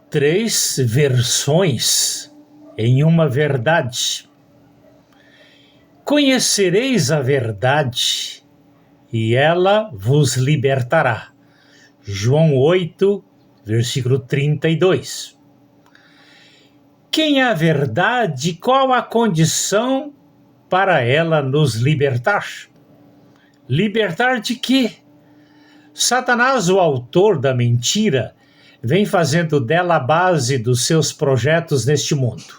Três versões em uma verdade. Conhecereis a verdade, e ela vos libertará. João 8, versículo 32. Quem é a verdade? Qual a condição para ela nos libertar? Libertar de quê? Satanás, o autor da mentira, vem fazendo dela a base dos seus projetos neste mundo.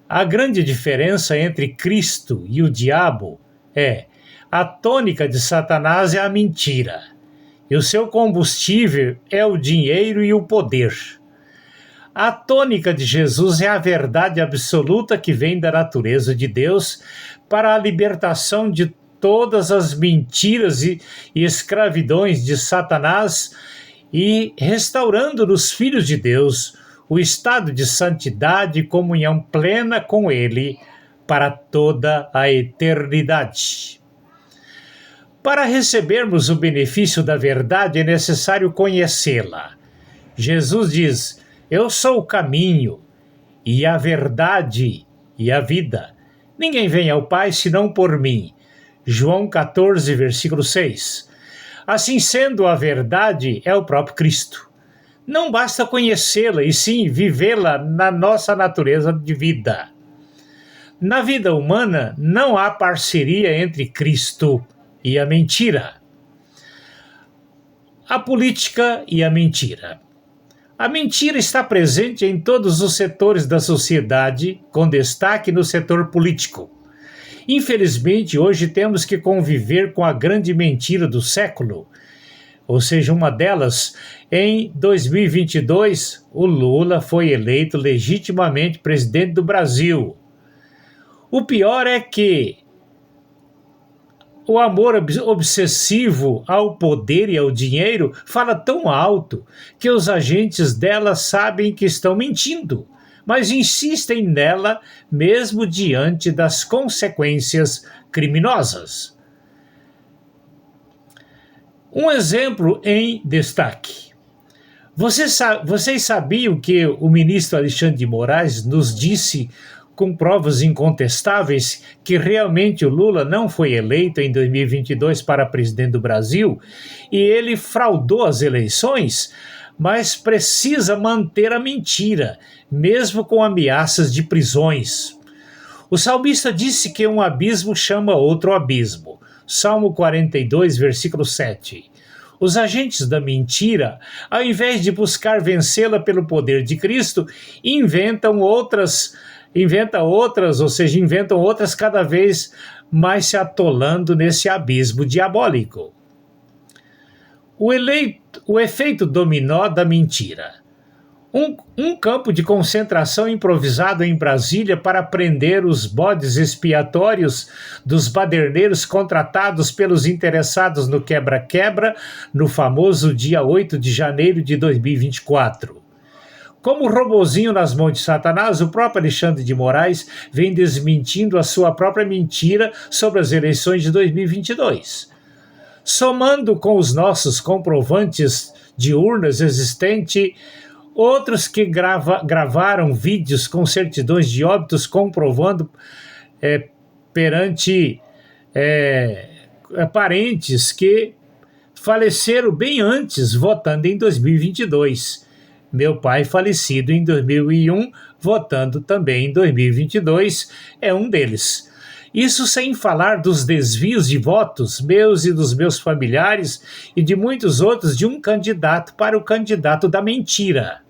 A grande diferença entre Cristo e o diabo é: a tônica de Satanás é a mentira, e o seu combustível é o dinheiro e o poder. A tônica de Jesus é a verdade absoluta que vem da natureza de Deus para a libertação de todas as mentiras e escravidões de Satanás e restaurando nos filhos de Deus o estado de santidade e comunhão plena com Ele para toda a eternidade. Para recebermos o benefício da verdade é necessário conhecê-la. Jesus diz: eu sou o caminho e a verdade e a vida. Ninguém vem ao Pai senão por mim. João 14, versículo 6. Assim sendo, a verdade é o próprio Cristo. Não basta conhecê-la, e sim vivê-la na nossa natureza de vida. Na vida humana, não há parceria entre Cristo e a mentira. A política e a mentira. A mentira está presente em todos os setores da sociedade, com destaque no setor político. Infelizmente, hoje temos que conviver com a grande mentira do século. Ou seja, uma delas, em 2022, o Lula foi eleito legitimamente presidente do Brasil. O pior é que o amor obsessivo ao poder e ao dinheiro fala tão alto que os agentes dela sabem que estão mentindo, mas insistem nela mesmo diante das consequências criminosas. Um exemplo em destaque. Vocês sabiam que o ministro Alexandre de Moraes nos disse com provas incontestáveis que realmente o Lula não foi eleito em 2022 para presidente do Brasil e ele fraudou as eleições, mas precisa manter a mentira, mesmo com ameaças de prisões. O salmista disse que um abismo chama outro abismo. Salmo 42, versículo 7. Os agentes da mentira, ao invés de buscar vencê-la pelo poder de Cristo, inventam outras cada vez mais se atolando nesse abismo diabólico. O efeito dominó da mentira. Um campo de concentração improvisado em Brasília para prender os bodes expiatórios dos baderneiros contratados pelos interessados no quebra-quebra no famoso dia 8 de janeiro de 2024. Como robozinho nas mãos de Satanás, o próprio Alexandre de Moraes vem desmentindo a sua própria mentira sobre as eleições de 2022. Somando com os nossos comprovantes de urnas existentes, outros que gravaram vídeos com certidões de óbitos comprovando perante parentes que faleceram bem antes, votando em 2022. Meu pai, falecido em 2001, votando também em 2022, é um deles. Isso sem falar dos desvios de votos meus e dos meus familiares e de muitos outros de um candidato para o candidato da mentira.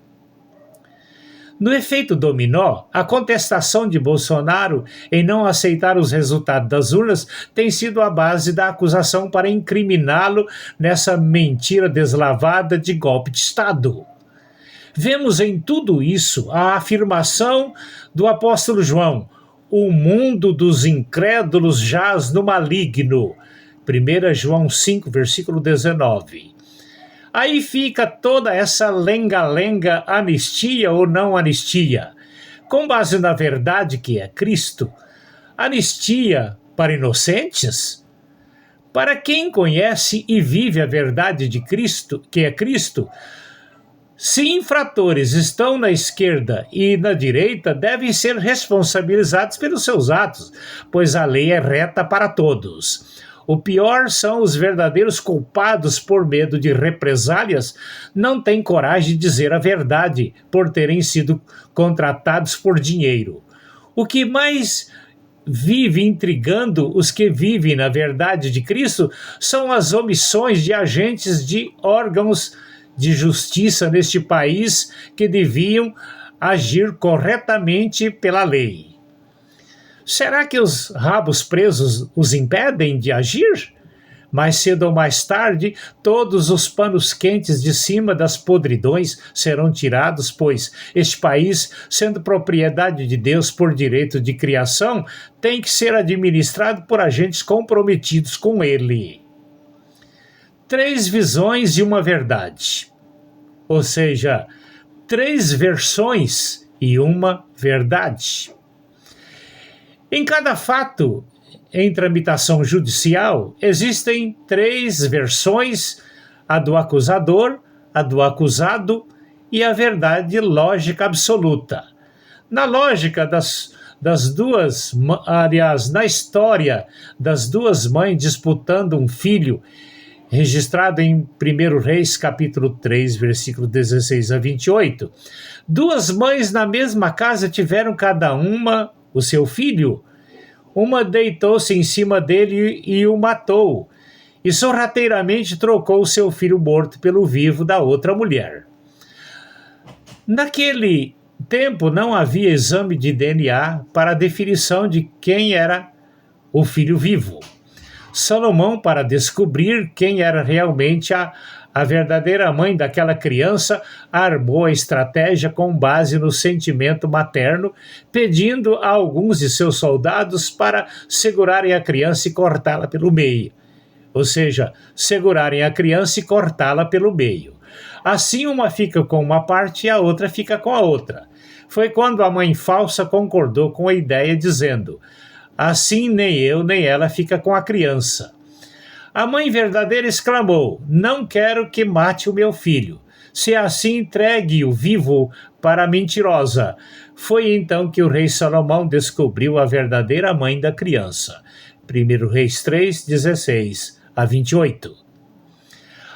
No efeito dominó, a contestação de Bolsonaro em não aceitar os resultados das urnas tem sido a base da acusação para incriminá-lo nessa mentira deslavada de golpe de Estado. Vemos em tudo isso a afirmação do apóstolo João: o mundo dos incrédulos jaz no maligno. 1 João 5, versículo 19. Aí fica toda essa lenga-lenga, anistia ou não anistia. Com base na verdade que é Cristo, anistia para inocentes? Para quem conhece e vive a verdade de Cristo, que é Cristo, Se infratores estão na esquerda e na direita, devem ser responsabilizados pelos seus atos, pois a lei é reta para todos. O pior são os verdadeiros culpados por medo de represálias, não têm coragem de dizer a verdade por terem sido contratados por dinheiro. O que mais vive intrigando os que vivem na verdade de Cristo são as omissões de agentes de órgãos de justiça neste país que deviam agir corretamente pela lei. Será que os rabos presos os impedem de agir? Mais cedo ou mais tarde, todos os panos quentes de cima das podridões serão tirados, pois este país, sendo propriedade de Deus por direito de criação, tem que ser administrado por agentes comprometidos com ele. 3 visões e uma verdade. Ou seja, 3 versões e uma verdade. Em cada fato em tramitação judicial, existem 3 versões, a do acusador, a do acusado e a verdade lógica absoluta. Na lógica das duas, aliás, na história das 2 mães disputando um filho, registrado em 1 Reis, capítulo 3, versículo 16 a 28, 2 mães na mesma casa tiveram cada uma o seu filho. Uma deitou-se em cima dele e o matou, e sorrateiramente trocou o seu filho morto pelo vivo da outra mulher. Naquele tempo não havia exame de DNA para a definição de quem era o filho vivo. Salomão, para descobrir quem era realmente a verdadeira mãe daquela criança, armou a estratégia com base no sentimento materno, pedindo a alguns de seus soldados para segurarem a criança e cortá-la pelo meio. Ou seja, segurarem a criança e cortá-la pelo meio. Assim, uma fica com uma parte e a outra fica com a outra. Foi quando a mãe falsa concordou com a ideia, dizendo: assim nem eu nem ela fica com a criança. A mãe verdadeira exclamou: não quero que mate o meu filho. Se assim, entregue-o vivo para a mentirosa. Foi então que o rei Salomão descobriu a verdadeira mãe da criança. 1 Reis 3, 16 a 28.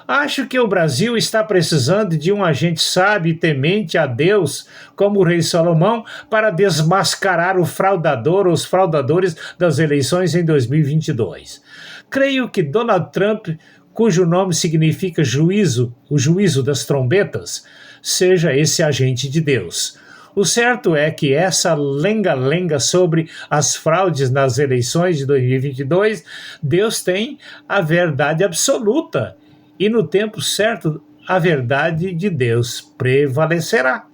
Acho que o Brasil está precisando de um agente sábio e temente a Deus, como o rei Salomão, para desmascarar o fraudador ou os fraudadores das eleições em 2022. Creio que Donald Trump, cujo nome significa juízo, o juízo das trombetas, seja esse agente de Deus. O certo é que essa lenga-lenga sobre as fraudes nas eleições de 2022, Deus tem a verdade absoluta. E no tempo certo, a verdade de Deus prevalecerá.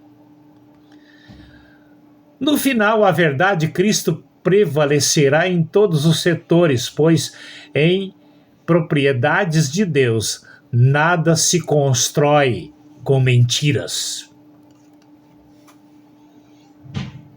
No final, a verdade de Cristo prevalecerá em todos os setores, pois em propriedades de Deus nada se constrói com mentiras.